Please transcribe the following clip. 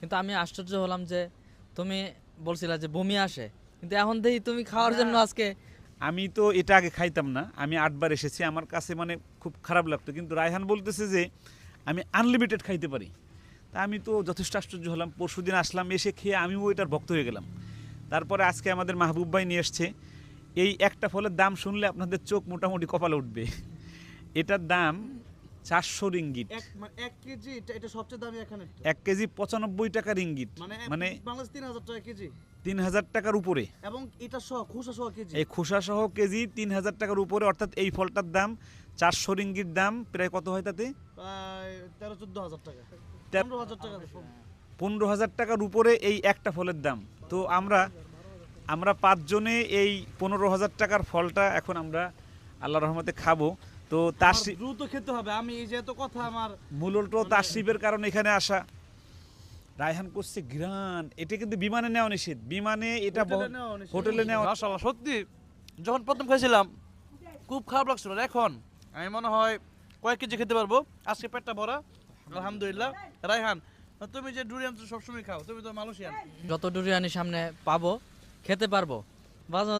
কিন্তু আমি আশ্চর্য হলাম যে তুমি বলছিলা যে বমি আসে, কিন্তু এখন দেখি তুমি খাওয়ার জন্য আজকে। আমি তো এটা আগে খাইতাম না, আমি 8 বার এসেছি, আমার কাছে মানে খুব খারাপ লাগতো, কিন্তু রায়হান বলতেছে যে আমি আনলিমিটেড খাইতে পারি। তা আমি তো যথেষ্ট আশ্চর্য হলাম। পরশুদিন আসলাম, এসে খেয়ে আমিও এটার ভক্ত হয়ে গেলাম। তারপরে আজকে আমাদের মাহবুব ভাই নিয়ে এসছে। এই একটা ফলের দাম শুনলে আপনাদের চোখ মোটামুটি কপালে উঠবে। এটার দাম 400 রিঙ্গিত। এক কেজি এটা সবচেয়ে দামি এখানে। 1 কেজি 95 টাকা রিঙ্গিত, মানে বাংলাদেশ 3000 টাকা কেজি। 3000 টাকার উপরে। এবং এটা সহ খোসা সহ কেজি। এই খোসা সহ কেজি 3000 টাকার উপরে, অর্থাৎ এই ফলটার দাম 400 রিঙ্গিত দাম, প্রায় কত হয় তাতে? প্রায় 13-14 হাজার টাকা, তেরো- 15,000 টাকা। 15,000 টাকার উপরে এই একটা ফলের দাম। তো আমরা 5 জনে এই 15,000 টাকার ফলটা এখন আমরা আল্লাহ রহমতে খাবো। তো তার আমার দ্রুত খেতে হবে, আমি এই যে এত কথা আমার মূলত তাশরিফের কারণে এখানে আসা। রায়হান করছে গ্রান, এটা কিন্তু বিমানে নেওয়া নিষেধ, বিমানে এটা হোটেলে নেওয়া। মাশাআল্লাহ, সত্যি যখন প্রথম খাইছিলাম খুব খারাপ লাগছিল, আর এখন আমি মনে হয় কয়েক কেজি খেতে পারবো। আজকে পেটটা ভরা আলহামদুলিল্লাহ। রায়হান, তুমি যে ডুরিয়ান সবসময় খাও, তুমি তো মালয়েশিয়ান। যত ডুরিয়ানি সামনে পাবো খেতে পারবো। বাজার